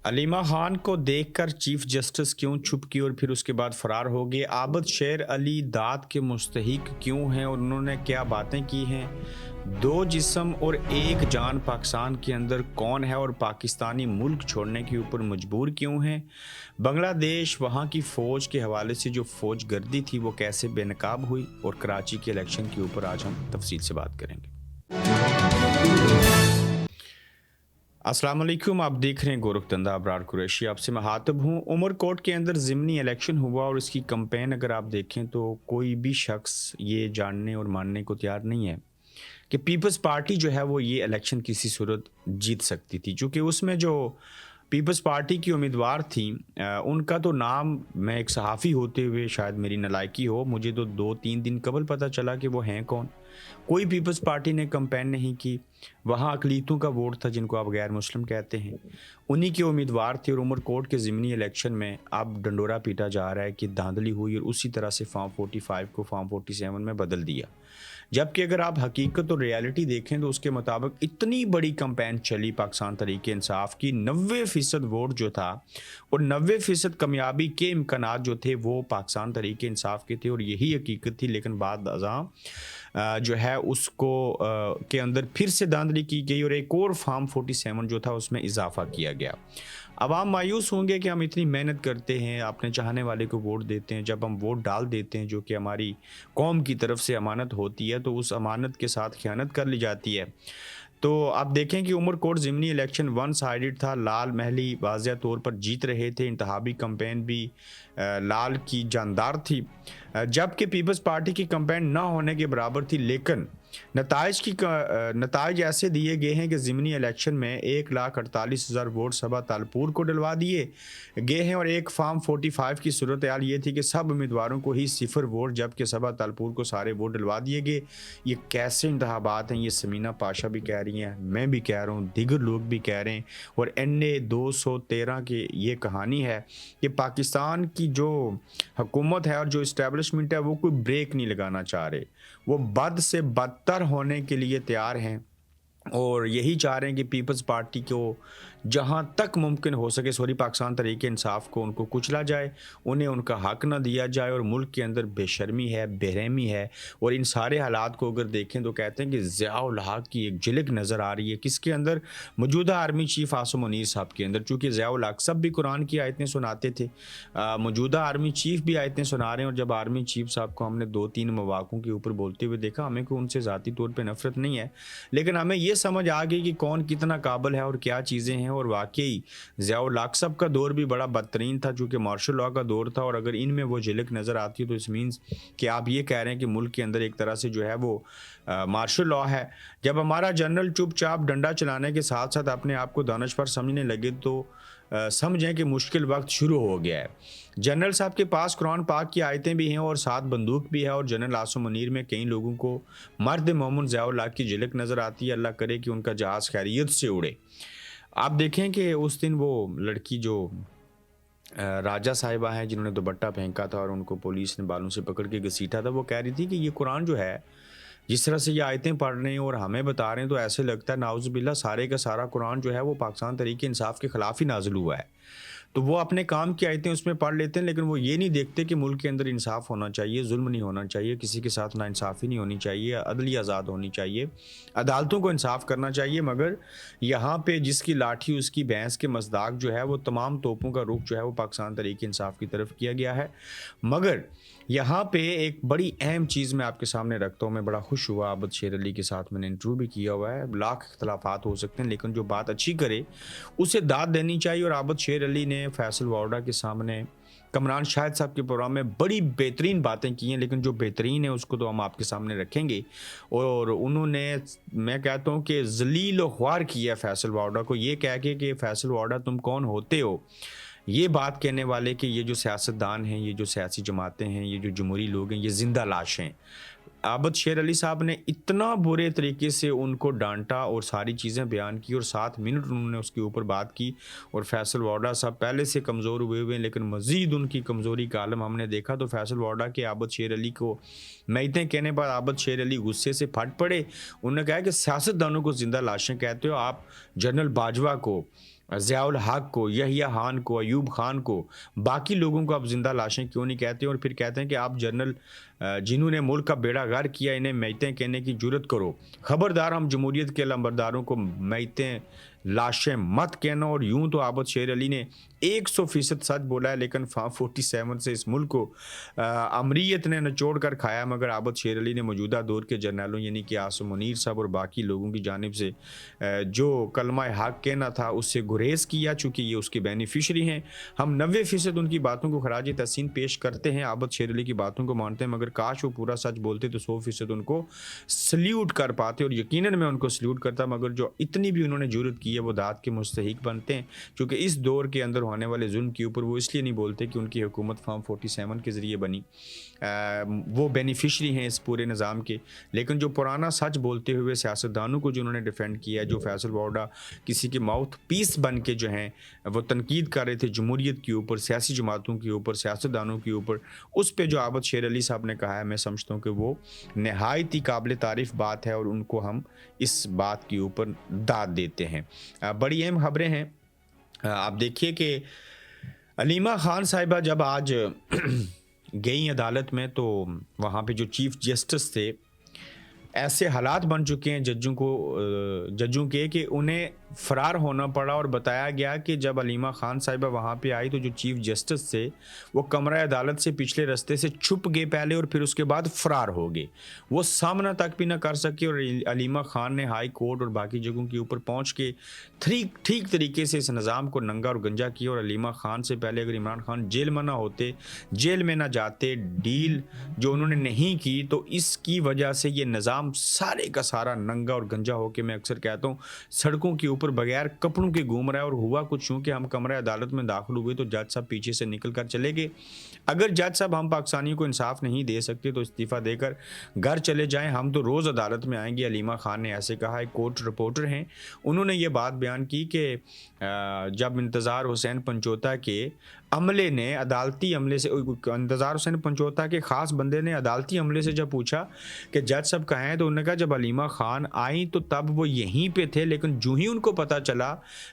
अलीमा खान को देखकर chief justice क्यों चुप की और फिर उसके बाद फरार हो गए? आबद शेर अली दाद के मुस्तहिक क्यों हैं और उन्होंने क्या बातें की हैं? दो जिस्म और एक जान पाकिस्तान के अंदर कौन है और पाकिस्तानी मुल्क छोड़ने के ऊपर मजबूर क्यों हैं? बांग्लादेश वहाँ की फ़ौज के हवाले से जो फ़ौज गर्दी थी वो कैसे बेनकाब हुई? और कराची के इलेक्शन के ऊपर आज हम तफसील से बात करेंगे। अस्सलाम वालेकुम, आप देख रहे हैं गोरखधंधा अबरार कुरैशी। आपसे मुखातिब हूँ। उमरकोट के अंदर ज़िमनी इलेक्शन हुआ और इसकी कैंपेन अगर आप देखें तो कोई भी शख्स ये जानने और मानने को तैयार नहीं है कि पीपल्स पार्टी जो है वो ये इलेक्शन किसी सूरत जीत सकती थी, चूँकि उसमें जो पीपल्स पार्टी की उम्मीदवार थी उनका तो नाम, मैं एक सहाफ़ी होते हुए शायद मेरी नालायकी हो, मुझे तो 2-3 दिन कबल पता चला कि वो हैं कौन। कोई पीपल्स पार्टी ने कैंपेन नहीं की। वहाँ अक़लीतों का वोट था जिनको आप गैर मुस्लिम कहते हैं, उन्हीं के उम्मीदवार थे और उमरकोट के ज़िमनी इलेक्शन में अब डंडोरा पीटा जा रहा है कि धांधली हुई और उसी तरह से फॉर्म 45 को फॉर्म 47 में बदल दिया। जबकि अगर आप हकीकत और रियलिटी देखें तो उसके मुताबिक इतनी बड़ी कैंपेन चली पाकिस्तान तहरीक इंसाफ की, 90% वोट जो था और 90% कामयाबी के इम्कानात जो थे वो पाकिस्तान तहरीक इंसाफ के थे और यही हकीकत थी। लेकिन बाद अज़ां जो है उसको के अंदर फिर से धांधली की गई और एक और फॉर्म 47 जो था उसमें इजाफा किया गया। अब आप मायूस होंगे कि हम इतनी मेहनत करते हैं, अपने चाहने वाले को वोट देते हैं, जब हम वोट डाल देते हैं जो कि हमारी कौम की तरफ से अमानत होती है तो उस अमानत के साथ खयानत कर ली जाती है। तो आप देखें कि उमरकोट ज़िमनी इलेक्शन वन साइडेड था। लाल महली वाज़िया तौर पर जीत रहे थे, इंतखाबी कैंपेन भी लाल की जानदार थी, जबकि पीपल्स पार्टी की कैंपेन ना होने के बराबर थी। लेकिन नताइज ऐसे दिए गए हैं कि ज़िमनी इलेक्शन में 1,48,000 वोट सबा तालपुर को डलवा दिए गए हैं और एक फॉर्म 45 की सूरत हाल ये थी कि सब उम्मीदवारों को ही 0 वोट, जबकि सबा तालपुर को सारे वोट डलवा दिए गए। ये कैसे इंतखाबात हैं? ये समीना पाशा भी कह रही हैं, मैं भी कह रहा हूँ, दीगर लोग भी कह रहे हैं और NA 213 की ये कहानी है कि पाकिस्तान की जो हुकूमत है और जो इस्टेब्लिशमेंट है वो कोई ब्रेक नहीं लगाना चाह रहे, वो बद से बदतर होने के लिए तैयार हैं और यही चाह रहे हैं कि पीपल्स पार्टी को जहाँ तक मुमकिन हो सके, सॉरी, पाकिस्तान तहरीक इंसाफ को उनको कुचला जाए, उन्हें उनका हक ना दिया जाए और मुल्क के अंदर बेशर्मी है, बेरहमी है। और इन सारे हालात को अगर देखें तो कहते हैं कि ज़िया-उल हक की एक झलक नज़र आ रही है किसके अंदर? मौजूदा आर्मी चीफ आसिम मुनीर साहब के अंदर, चूँकि ज़िया-उल हक साहब भी कुरान की आयतें सुनाते थे, मौजूदा आर्मी चीफ भी आयतें सुना रहे हैं। और जब आर्मी चीफ साहब को हमने 2-3 मौक़ों के ऊपर बोलते हुए देखा, हमें कोई उनसे ज़ाती तौर पर नफ़रत नहीं है, लेकिन हमें ये समझ आ गई कि कौन कितना काबिल है और क्या चीज़ें हैं। और वाकई ज़िया-उल हक साहब का दौर भी बड़ा बदतरीन था, चूँकि मार्शल लॉ का दौर था। और अगर इनमें वो झलक नज़र आती है तो इस मीन्स कि आप ये कह रहे हैं कि मुल्क के अंदर एक तरह से जो है वो मार्शल लॉ है। जब हमारा जनरल चुपचाप डंडा चलाने के साथ साथ अपने आप को दानिशवर समझने लगे तो समझें कि मुश्किल वक्त शुरू हो गया है। जनरल साहब के पास कुरान पाक की आयतें भी हैं और साथ बंदूक भी है और जनरल आसिम मुनीर में कई लोगों को मर्द मोमिन ज़िया-उल हक की झलक नज़र आती है। अल्लाह करे कि उनका जहाज़ खैरियत से उड़े। आप देखें कि उस दिन वो लड़की जो राजा साहिबा हैं जिन्होंने दुपट्टा फेंका था और उनको पुलिस ने बालों से पकड़ के घसीटा था, वो कह रही थी कि ये कुरान जो है, जिस तरह से ये आयतें पढ़ रहे हैं और हमें बता रहे हैं तो ऐसे लगता है नाउज़ुबिल्लाह सारे का सारा कुरान जो है वो पाकिस्तान तहरीक इंसाफ के ख़िलाफ़ ही नाज़िल हुआ है। तो वो अपने काम की आयतें उसमें पढ़ लेते हैं, लेकिन वो ये नहीं देखते कि मुल्क के अंदर इंसाफ होना चाहिए, जुल्म नहीं होना चाहिए, किसी के साथ नाइंसाफ़ी नहीं होनी चाहिए, अदली आज़ाद होनी चाहिए, अदालतों को इंसाफ करना चाहिए। मगर यहाँ पे जिसकी लाठी उसकी भैंस के मज़दाक जो है वो तमाम तोपों का रुख जो है वो पाकिस्तान तहरीक इंसाफ की तरफ किया गया है। मगर यहाँ पे एक बड़ी अहम चीज़ मैं आपके सामने रखता हूँ। मैं बड़ा खुश हुआ, आबद शेर अली के साथ मैंने इंटरव्यू भी किया हुआ है। लाख इख्तलाफात हो सकते हैं लेकिन जो बात अच्छी करे उसे दाद देनी चाहिए। और आबद शेर अली ने फैसल वार्डा के सामने कमरान शाहिद साहब के प्रोग्राम में बड़ी बेहतरीन बातें की हैं, लेकिन जो बेहतरीन है उसको तो हम आपके सामने रखेंगे। और उन्होंने, मैं कहता हूँ कि ज़लील व ख्वार किया फैसल वार्डा को, ये कह के कि फैसल वार्डा तुम कौन होते हो, ये बात कहने वाले कि ये जो सियासतदान हैं, ये जो सियासी जमातें हैं, ये जो जमहूरी लोग हैं, ये ज़िंदा लाश हैं। आबद शेर अली साहब ने इतना बुरे तरीके से उनको डांटा और सारी चीज़ें बयान की और 7 मिनट उन्होंने उसके ऊपर बात की। और फैसल वार्डा साहब पहले से कमज़ोर हुए हुए हैं, लेकिन मज़ीद उनकी कमज़ोरी का आलम हमने देखा। तो फैसल वार्डा के आबद शेर अली को मैतें कहने पर आबद शेर अली गुस्से से फट पड़े। उन्होंने कहा कि सियासतदानों को ज़िंदा लाशें कहते हो, आप जनरल बाजवा को ज़ियाउल हक को, यहिया खान को, अयूब खान को, बाकी लोगों को आप ज़िंदा लाशें क्यों नहीं कहते? और फिर कहते हैं कि आप जनरल जिन्होंने मुल्क का बेड़ा गर्क किया, इन्हें मैयतें कहने की जुर्रत करो। खबरदार, हम जमहूरियत के लंबरदारों को मैयतें, लाशें मत कहना। और यूं तो आबद शेर अली ने 100% सच बोला है, लेकिन फार्म 47 से इस मुल्क को अमरीयत ने निचोड़ कर खाया। मगर आबद शेर अली ने मौजूदा दौर के जर्नलों यानी कि आसिम मुनीर साहब और बाकी लोगों की जानिब से जो कलमा हक कहना था उससे गुरेज किया, चूँकि ये उसके बेनिफिशरी हैं। हम 90% उनकी बातों को खराज तहसीन पेश करते हैं, आबद शेर अली की बातों को मानते हैं, मगर काश वो पूरा सच बोलते तो 100% उनको सल्यूट कर पाते। और यकीनन मैं उनको सल्यूट करता, मगर जो इतनी भी उन्होंने जुर्रत की है वो दाद के मुस्तहिक बनते हैं, क्योंकि इस दौर के अंदर होने वाले जुल्म के ऊपर वो इसलिए नहीं बोलते कि उनकी हुकूमत फार्म 47 के ज़रिए बनी, वो बेनिफिशरी हैं इस पूरे निज़ाम के। लेकिन जो पुराना सच बोलते हुए सियासतदानों को जो उन्होंने डिफेंड किया है, जो फैसल वाडा किसी के माउथ पीस बन के जो हैं वो तनकीद कर रहे थे जमहूरियत के ऊपर, सियासी जमातों के ऊपर, सियासतदानों के ऊपर, उस पर जो आबद शेर अली साहब ने कहा है, मैं समझता हूँ कि वो नहायत ही काबिल तारीफ़ बात है और उनको हम इस बात के ऊपर दाद देते हैं। बड़ी अहम खबरें हैं। आप देखिए कि अलीमा खान साहिबा जब आज गई अदालत में, तो वहाँ पे जो चीफ जस्टिस थे, ऐसे हालात बन चुके हैं जजों के कि उन्हें फ़रार होना पड़ा। और बताया गया कि जब अलीमा खान साहिबा वहाँ पे आई तो जो चीफ जस्टिस थे वो कमरा अदालत से पिछले रास्ते से छुप गए पहले, और फिर उसके बाद फ़रार हो गए। वो सामना तक भी ना कर सके और अलीमा खान ने हाई कोर्ट और बाकी जगहों के ऊपर पहुँच के ठीक तरीके से इस निज़ाम को नंगा और गंजा किया। और अलीमा खान से पहले अगर इमरान खान जेल में ना होते, जेल में ना जाते, डील जो उन्होंने नहीं की, तो इसकी वजह से ये निज़ाम सारे का सारा नंगा और गंजा होके, मैं अक्सर कहता हूँ, सड़कों के ऊपर बगैर कपड़ों के घूम रहा है। और हुआ कुछ यूँ कि हम कमरा अदालत में दाखिल हुए तो जज साहब पीछे से निकल कर चले गए। अगर जज साहब हम पाकिस्तानियों को इंसाफ नहीं दे सकते तो इस्तीफ़ा देकर घर चले जाएं, हम तो रोज़ अदालत में आएंगे। अलीमा खान ने ऐसे कहा। एक कोर्ट रिपोर्टर हैं, उन्होंने ये बात बयान की कि जब इंतज़ार हुसैन पंचोता के अमले ने अदालती अमले से, इंतज़ार हुसैन पंचोता के ख़ास बंदे ने अदालती अमले से जब पूछा कि जज साहब कहाँ हैं, तो उन्होंने कहा जब अलीमा खान आई तो तब वो यहीं पे थे, लेकिन जो ही उनको पता चला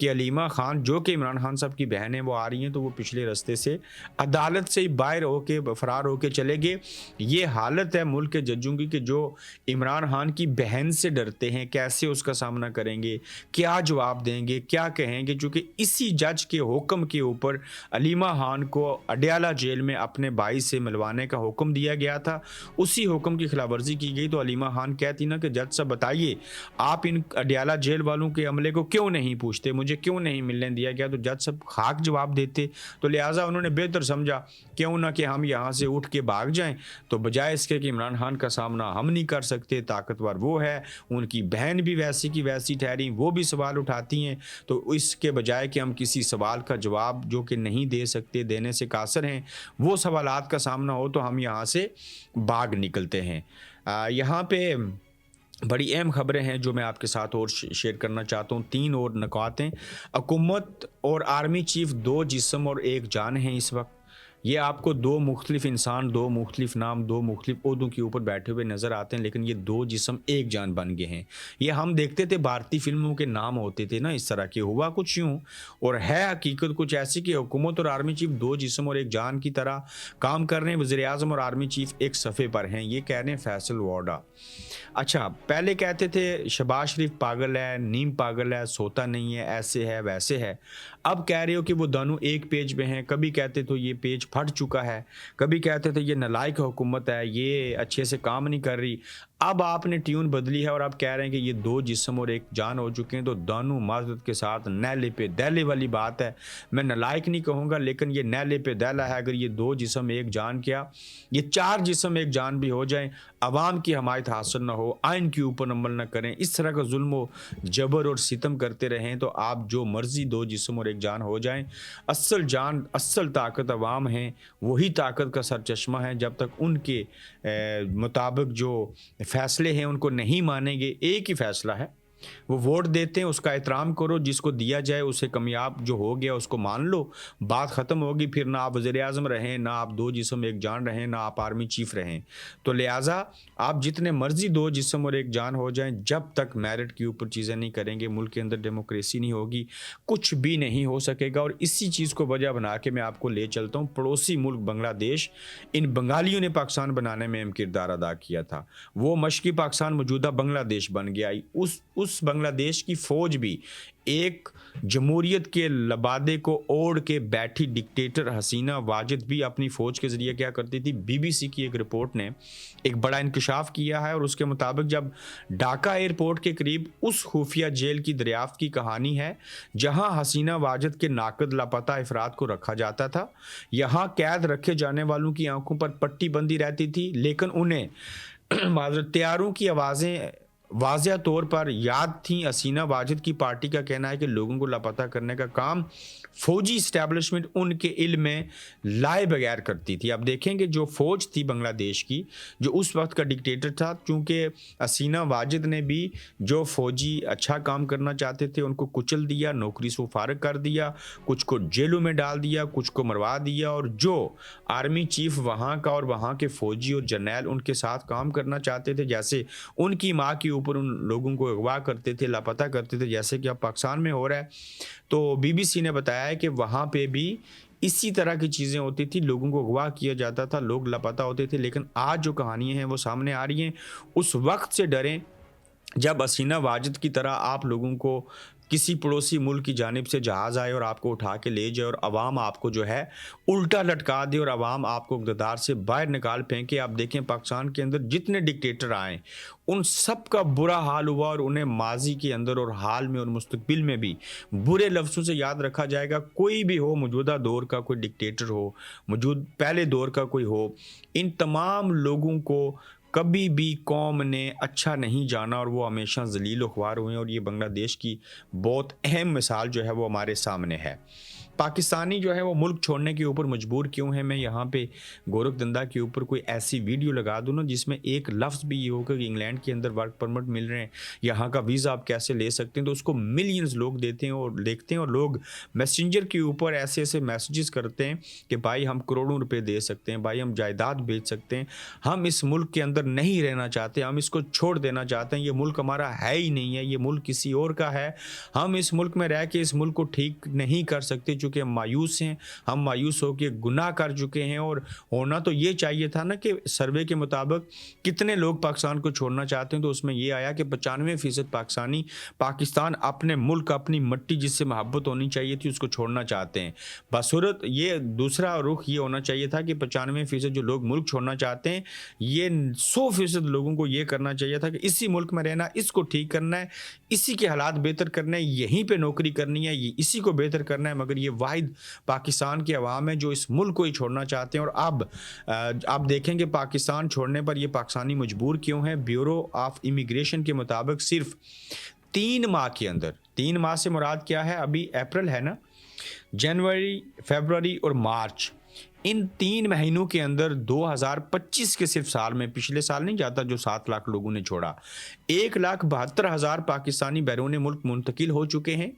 कि अलीमा खान जो कि इमरान खान साहब की बहन है वो आ रही हैं, तो वो पिछले रास्ते से अदालत से ही बाहर होके फ़रार होके चले गए। ये हालत है मुल्क के जजों की कि जो इमरान खान की बहन से डरते हैं, कैसे उसका सामना करेंगे, क्या जवाब देंगे, क्या कहेंगे, क्योंकि इसी जज के हुक्म के ऊपर अलीमा खान को अडयाला जेल में अपने भाई से मिलवाने का हुक्म दिया गया था। उसी हुक्म की खिलाफवर्जी की गई। तो अलीमा खान कहती ना कि जज साहब बताइए, आप इन अडयाला जेल वालों के अमले को क्यों नहीं पूछते, मुझे क्यों नहीं मिलने दिया गया, तो जज साहब खाक जवाब देते। तो लिहाजा उन्होंने बेहतर समझा क्यों ना कि हम यहाँ से उठ के भाग जाएं, तो बजाय इसके कि इमरान खान का सामना हम नहीं कर सकते, ताकतवर वो है, उनकी बहन भी वैसी की वैसी ठहरी, वो भी सवाल उठाती हैं, तो इसके बजाय कि हम किसी सवाल का जवाब जो कि नहीं दे सकते, देने से कासर हैं, वो सवालात का सामना हो, तो हम यहाँ से भाग निकलते हैं। यहाँ पे बड़ी अहम खबरें हैं जो मैं आपके साथ और शेयर करना चाहता हूँ। 3 और नुकात हैं। हुकूमत और आर्मी चीफ 2 जिस्म और 1 जान हैं इस वक्त। ये आपको 2 मुख्तलिफ इंसान, 2 मुख्तलिफ नाम, 2 मुख्तलिफ ओहदों के ऊपर बैठे हुए नज़र आते हैं, लेकिन ये 2 जिस्म 1 जान बन गए हैं। ये हम देखते थे भारतीय फिल्मों के नाम होते थे ना इस तरह के, हुआ कुछ यूँ और है हकीकत कुछ ऐसी कि हुकूमत और आर्मी चीफ 2 जिस्म और 1 जान की तरह काम कर रहे हैं। वज़ीर आज़म और आर्मी चीफ एक सफ़े पर हैं, ये कह रहे हैं फैसल वाडा। अच्छा, पहले कहते थे शहबाज शरीफ पागल है, नीम पागल है, सोता नहीं है, ऐसे है वैसे है। अब कह रहे हो कि वो दोनों एक पेज में हैं। कभी कहते तो ये पेज फट चुका है, कभी कहते थे ये नालायक हुकूमत है, ये अच्छे से काम नहीं कर रही। अब आपने ट्यून बदली है और आप कह रहे हैं कि ये 2 जिस्म और 1 जान हो चुके हैं। तो दोनों माजरत के साथ नैले पे दैले वाली बात है। मैं नालायक नहीं कहूँगा, लेकिन ये नैले पे दैला है। अगर ये 2 जिस्म 1 जान क्या, ये 4 जिस्म 1 जान भी हो जाएं, अवाम की हमायत हासिल ना हो, आइन के ऊपर अमल ना करें, इस तरह का जुल्म जबर और सितम करते रहें, तो आप जो मर्जी 2 जिस्म और 1 जान हो जाएं। असल जान, असल ताकत अवाम है, वही ताकत का सरचश्मा है। जब तक उनके मुताबिक जो फैसले हैं उनको नहीं मानेंगे, एक ही फैसला है वो वोट देते हैं, उसका एहतराम करो, जिसको दिया जाए उसे कामयाब जो हो गया उसको मान लो, बात ख़त्म होगी। फिर ना आप वज़ीर आज़म रहें, ना आप दो जिस्म एक जान रहें, ना आप आर्मी चीफ रहें। तो लिहाजा आप जितने मर्जी दो जिस्म और एक जान हो जाएं, जब तक मेरिट के ऊपर चीज़ें नहीं करेंगे, मुल्क के अंदर डेमोक्रेसी नहीं होगी, कुछ भी नहीं हो सकेगा। और इसी चीज़ को वजह बना के मैं आपको ले चलता हूँ पड़ोसी मुल्क बांग्लादेश। इन बंगालियों ने पाकिस्तान बनाने में अहम किरदार अदा किया था। वो मशरक़ी पाकिस्तान मौजूदा बांग्लादेश बन गया। उस बांग्लादेश की फ़ौज भी एक जमहूरियत के लबादे को ओढ़ के बैठी डिक्टेटर हसीना वाजिद भी अपनी फ़ौज के ज़रिए क्या करती थी। बीबीसी की एक रिपोर्ट ने एक बड़ा इंकशाफ किया है, और उसके मुताबिक जब ढाका एयरपोर्ट के करीब उस खुफिया जेल की दरियाफ्त की कहानी है जहां हसीना वाजिद के नाकद लापता अफराद को रखा जाता था। यहाँ कैद रखे जाने वालों की आंखों पर पट्टी बंदी रहती थी, लेकिन उन्हें माज़रत तैयारों की आवाज़ें वाज़िया तौर पर याद थी। हसीना वाजिद की पार्टी का कहना है कि लोगों को लापता करने का काम फ़ौजी इस्टेब्लिशमेंट उनके इल्म में लाए बगैर करती थी। अब देखेंगे जो फ़ौज थी बांग्लादेश की, जो उस वक्त का डिक्टेटर था, चूँकि हसीना वाजिद ने भी जो फ़ौजी अच्छा काम करना चाहते थे उनको कुचल दिया, नौकरी से फारग कर दिया, कुछ को जेलों में डाल दिया, कुछ को मरवा दिया। और जो आर्मी चीफ वहाँ का और वहाँ के फ़ौजी और जर्नैल उनके साथ काम करना चाहते थे, जैसे उनकी माँ के ऊपर उन लोगों को अगवा करते थे, लापता करते थे, जैसे कि अब पाकिस्तान में हो रहा है। तो बीबीसी ने बताया है कि वहाँ पे भी इसी तरह की चीज़ें होती थी, लोगों को अगवा किया जाता था, लोग लापता होते थे। लेकिन आज जो कहानियाँ हैं वो सामने आ रही हैं। उस वक्त से डरें जब हसीना वाजिद की तरह आप लोगों को किसी पड़ोसी मुल्क की जानिब से जहाज़ आए और आपको उठा के ले जाए और अवाम आपको जो है उल्टा लटका दे और अवाम आपको इक़्तिदार से बाहर निकाल फेंके। आप देखें पाकिस्तान के अंदर जितने डिक्टेटर आए उन सब का बुरा हाल हुआ, और उन्हें माजी के अंदर और हाल में और मुस्तकबिल में भी बुरे लफ्ज़ों से याद रखा जाएगा। कोई भी हो, मौजूदा दौर का कोई डिक्टेटर हो, मौजूद पहले दौर का कोई हो, इन तमाम लोगों को कभी भी कौम ने अच्छा नहीं जाना और वो हमेशा ज़लील व ख्वार हुए। और ये बांग्लादेश की बहुत अहम मिसाल जो है वो हमारे सामने है। पाकिस्तानी जो है वो मुल्क छोड़ने के ऊपर मजबूर क्यों है? मैं यहाँ पे गोरखधंधा के ऊपर कोई ऐसी वीडियो लगा दूँ ना जिसमें एक लफ्ज़ भी ये होगा कि इंग्लैंड के अंदर वर्क परमिट मिल रहे हैं, यहाँ का वीज़ा आप कैसे ले सकते हैं, तो उसको मिलियंस लोग देते हैं और देखते हैं। और लोग मैसेंजर के ऊपर ऐसे ऐसे मैसेजेस करते हैं कि भाई हम करोड़ों रुपए दे सकते हैं, भाई हम जायदाद बेच सकते हैं, हम इस मुल्क के अंदर नहीं रहना चाहते, हम इसको छोड़ देना चाहते हैं, ये मुल्क हमारा है ही नहीं है, ये मुल्क किसी और का है, हम इस मुल्क में रह के इस मुल्क को ठीक नहीं कर सकते चूँकि हम मायूस हैं, हम मायूस होकर गुनाह कर चुके हैं। और होना तो ये चाहिए था ना कि सर्वे के मुताबिक कितने लोग पाकिस्तान को छोड़ना चाहते हैं, तो उसमें ये आया कि 95% पाकिस्तानी पाकिस्तान अपने मुल्क, अपनी मिट्टी जिससे मोहब्बत होनी चाहिए थी उसको छोड़ना चाहते हैं। बसूरत ये दूसरा रुख ये होना चाहिए था कि 95% जो लोग मुल्क छोड़ना चाहते हैं, ये 100% लोगों को ये करना चाहिए था कि इसी मुल्क में रहना, इसको ठीक करना है, इसी के हालात बेहतर करना है, यहीं पे नौकरी करनी है, ये इसी को बेहतर करना है। मगर ये वाहिद पाकिस्तान के अवाम है जो इस मुल्क को ही छोड़ना चाहते हैं। और अब आप देखेंगे पाकिस्तान छोड़ने पर ये पाकिस्तानी मजबूर क्यों है। ब्यूरो ऑफ इमिग्रेशन के मुताबिक सिर्फ 3 माह के अंदर, 3 माह से मुराद क्या है, अभी अप्रैल है ना, जनवरी, फरवरी और मार्च, इन 3 महीनों के अंदर 2025 के सिर्फ साल में, पिछले साल नहीं जाता जो 7 लाख लोगों ने छोड़ा, 1,72,000 पाकिस्तानी बैरून मुल्क मुंतकिल हो चुके हैं।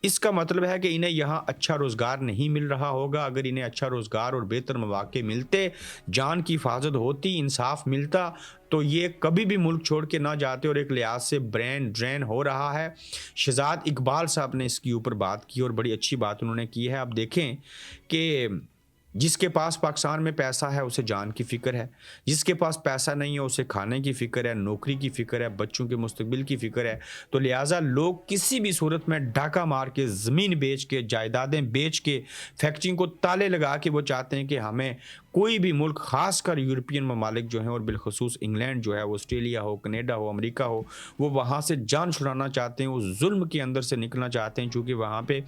इसका मतलब है कि इन्हें यहाँ अच्छा रोज़गार नहीं मिल रहा होगा। अगर इन्हें अच्छा रोज़गार और बेहतर मौक़े मिलते, जान की हिफाजत होती, इंसाफ मिलता, तो ये कभी भी मुल्क छोड़ के ना जाते। और एक लिहाज से ब्रेन ड्रेन हो रहा है। शहजाद इकबाल साहब ने इसके ऊपर बात की और बड़ी अच्छी बात उन्होंने की है। आप देखें कि जिसके पास पाकिस्तान में पैसा है उसे जान की फ़िक्र है, जिसके पास पैसा नहीं है उसे खाने की फ़िक्र है, नौकरी की फ़िक्र है, बच्चों के मुस्तकबिल की फ़िक्र है। तो लिहाजा लोग किसी भी सूरत में डाका मार के, ज़मीन बेच के, जायदादें बेच के, फैक्ट्री को ताले लगा के वो चाहते हैं कि हमें कोई भी मुल्क, ख़ासकर यूरोपियन ममालिक जो हैं और बिलखसूस इंग्लैंड जो है, ऑस्ट्रेलिया हो, कनाडा हो, अमेरिका हो, वो वहाँ से जान छुड़ाना चाहते हैं, उस जुल्म के अंदर से निकलना चाहते हैं। चूँकि वहाँ पे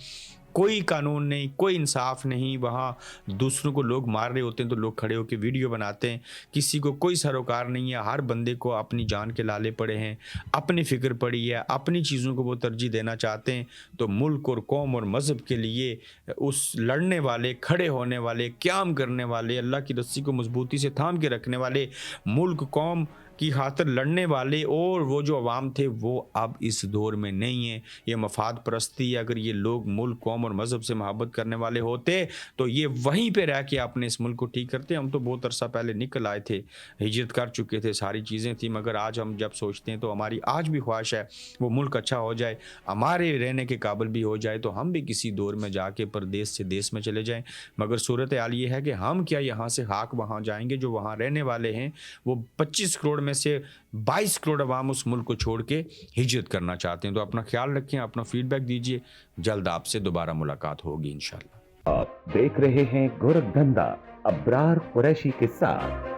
कोई कानून नहीं, कोई इंसाफ नहीं, वहाँ दूसरों को लोग मार रहे होते हैं तो लोग खड़े होकर वीडियो बनाते हैं, किसी को कोई सरोकार नहीं है, हर बंदे को अपनी जान के लाले पड़े हैं, अपनी फ़िक्र पड़ी है, अपनी चीज़ों को वो तरजीह देना चाहते हैं। तो मुल्क और कौम और मज़हब के लिए उस लड़ने वाले, खड़े होने वाले, क़याम करने वाले, अल्लाह की रस्सी को मजबूती से थाम के रखने वाले मुल्क, कौम کی خاطر لڑنے والے اور وہ جو عوام تھے وہ اب اس دور میں نہیں ہیں. یہ مفاد پرستی، اگر یہ لوگ ملک، قوم اور مذہب سے محبت کرنے والے ہوتے تو یہ وہیں پہ رہ کے اپنے اس ملک کو ٹھیک کرتے. ہم تو بہت عرصہ پہلے نکل آئے تھے، ہجرت کر چکے تھے، ساری چیزیں تھیں، مگر آج ہم جب سوچتے ہیں تو ہماری آج بھی خواہش ہے وہ ملک اچھا ہو جائے، ہمارے رہنے کے قابل بھی ہو جائے، تو ہم بھی کسی دور میں جا کے پردیس سے دیس میں چلے جائیں. مگر صورتحال یہ ہے کہ ہم کیا یہاں سے خاک وہاں جائیں گے. جو وہاں رہنے والے ہیں وہ 25 کروڑ میں سے 22 کروڑ عوام اس ملک کو چھوڑ کے ہجرت کرنا چاہتے ہیں. تو اپنا خیال رکھیں، اپنا فیڈ بیک دیجیے. جلد آپ سے دوبارہ ملاقات ہوگی انشاءاللہ. آپ دیکھ رہے ہیں گورکھ دھندا ابرار قریشی کے ساتھ.